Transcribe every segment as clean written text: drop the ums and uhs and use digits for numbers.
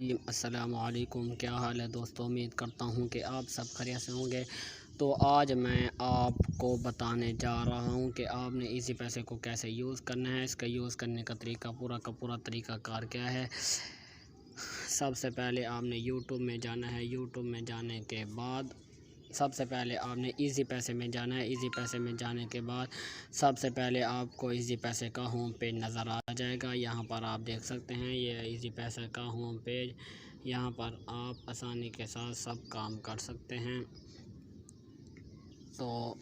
जी, अस्सलामुअलैकुम। क्या हाल है दोस्तों? उम्मीद करता हूँ कि आप सब खैरियत से होंगे। तो आज मैं आपको बताने जा रहा हूँ कि आपने इसी पैसे को कैसे यूज़ करना है। इसका यूज़ करने का तरीका पूरा तरीक़ाकार क्या है। सबसे पहले आपने यूट्यूब में जाना है। यूट्यूब में जाने के बाद सबसे पहले आपने इजी पैसे में जाना है। इजी पैसे में जाने के बाद सबसे पहले आपको इजी पैसे का होम पेज नज़र आ जाएगा। यहाँ पर आप देख सकते हैं, ये इजी पैसे का होम पेज। यहाँ पर आप आसानी के साथ सब काम कर सकते हैं। तो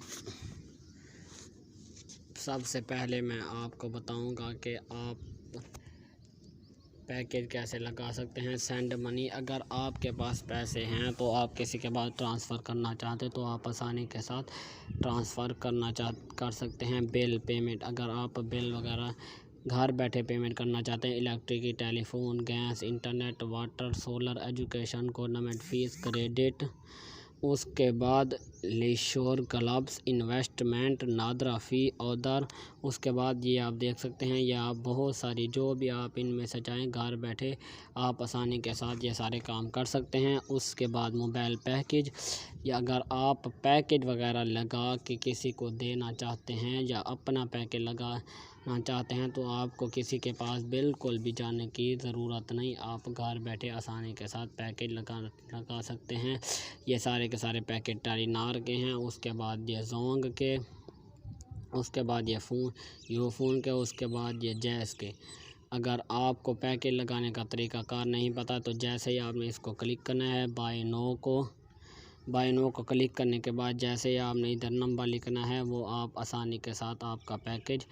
सबसे पहले मैं आपको बताऊंगा कि आप पैकेज कैसे लगा सकते हैं। सेंड मनी, अगर आपके पास पैसे हैं तो आप किसी के पास ट्रांसफ़र करना चाहते तो आप आसानी के साथ ट्रांसफ़र कर सकते हैं। बिल पेमेंट, अगर आप बिल वगैरह घर बैठे पेमेंट करना चाहते हैं, electric, telephone, gas, internet, water, solar, education, government fees, credit, उसके बाद लीशोर क्लब्स, इन्वेस्टमेंट, नादरा फ़ी, ऑर्डर। उसके बाद ये आप देख सकते हैं, ये आप बहुत सारी जो भी आप इनमें से चाहें घर बैठे आप आसानी के साथ ये सारे काम कर सकते हैं। उसके बाद मोबाइल पैकेज, या अगर आप पैकेज वगैरह लगा के किसी को देना चाहते हैं या अपना पैकेज लगाना चाहते हैं तो आपको किसी के पास बिल्कुल भी जाने की ज़रूरत नहीं। आप घर बैठे आसानी के साथ पैकेज लगा सकते हैं। ये सारे के सारे पैकेट टेलीनॉर के हैं। उसके बाद ये जोंग के, उसके बाद ये यूफोन के, उसके बाद ये जैस के। अगर आपको पैकेज लगाने का तरीक़ाकार नहीं पता तो जैसे ही आपने इसको क्लिक करना है बाय नो को क्लिक करने के बाद जैसे ही आपने इधर नंबर लिखना है वो आप आसानी के साथ आपका पैकेज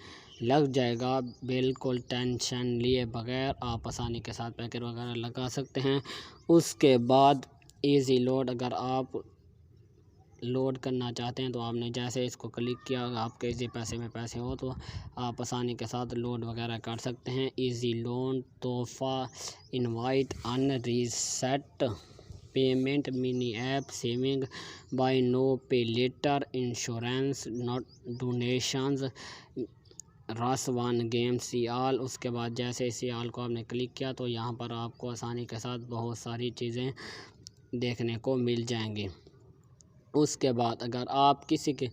लग जाएगा। बिल्कुल टेंशन लिए बगैर आप आसानी के साथ पैकेज वगैरह लगा सकते हैं। उसके बाद इजी लोड, अगर आप लोड करना चाहते हैं तो आपने जैसे इसको क्लिक किया, आपके इजी पैसे में पैसे हो तो आप आसानी के साथ लोड वगैरह कर सकते हैं। इजी लोन, तोहफ़ा, इनवाइट, अन reset payment, mini app, saving, buy now pay later, insurance, not donations, रस1 गेम, सियाल। उसके बाद जैसे सियाल को आपने क्लिक किया तो यहाँ पर आपको आसानी के साथ बहुत सारी चीज़ें देखने को मिल जाएंगी। उसके बाद अगर आप किसी के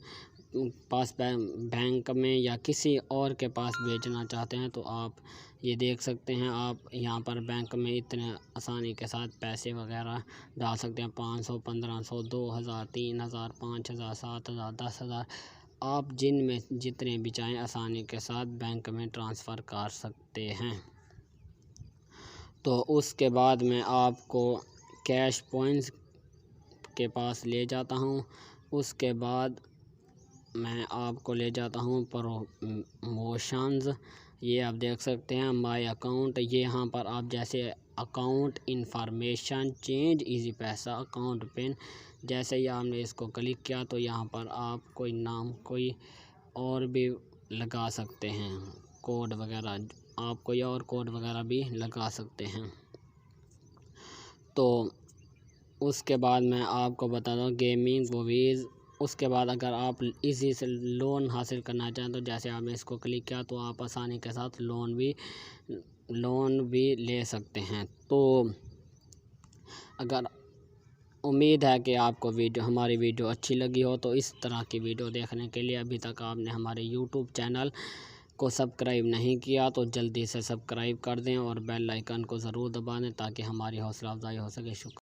पास बैंक में या किसी और के पास भेजना चाहते हैं तो आप ये देख सकते हैं, आप यहाँ पर बैंक में इतने आसानी के साथ पैसे वगैरह डाल सकते हैं। 500, 1500, 2000, 3000, 5000, 7000, 10,000, आप जिनमें जितने भी चाहें आसानी के साथ बैंक में ट्रांसफ़र कर सकते हैं। तो उसके बाद मैं आपको कैश पॉइंट्स के पास ले जाता हूँ। उसके बाद मैं आपको ले जाता हूँ प्रमोशंस। ये आप देख सकते हैं माय अकाउंट। ये यहाँ पर आप जैसे अकाउंट इंफॉर्मेशन, चेंज इजी पैसा, अकाउंट पिन, जैसे ही आपने इसको क्लिक किया तो यहाँ पर आप कोई नाम कोई और भी लगा सकते हैं, कोड वगैरह, आप कोई और कोड वगैरह भी लगा सकते हैं। तो उसके बाद मैं आपको बता दूँ गेमिंग, मूवीज़। उसके बाद अगर आप इसी से लोन हासिल करना चाहें तो जैसे आपने इसको क्लिक किया तो आप आसानी के साथ लोन भी ले सकते हैं। तो अगर उम्मीद है कि आपको हमारी वीडियो अच्छी लगी हो तो इस तरह की वीडियो देखने के लिए अभी तक आपने हमारे यूट्यूब चैनल को सब्सक्राइब नहीं किया तो जल्दी से सब्सक्राइब कर दें और बेल आइकन को ज़रूर दबा दें ताकि हमारी हौसला अफजाई हो सके। शुक्रिया।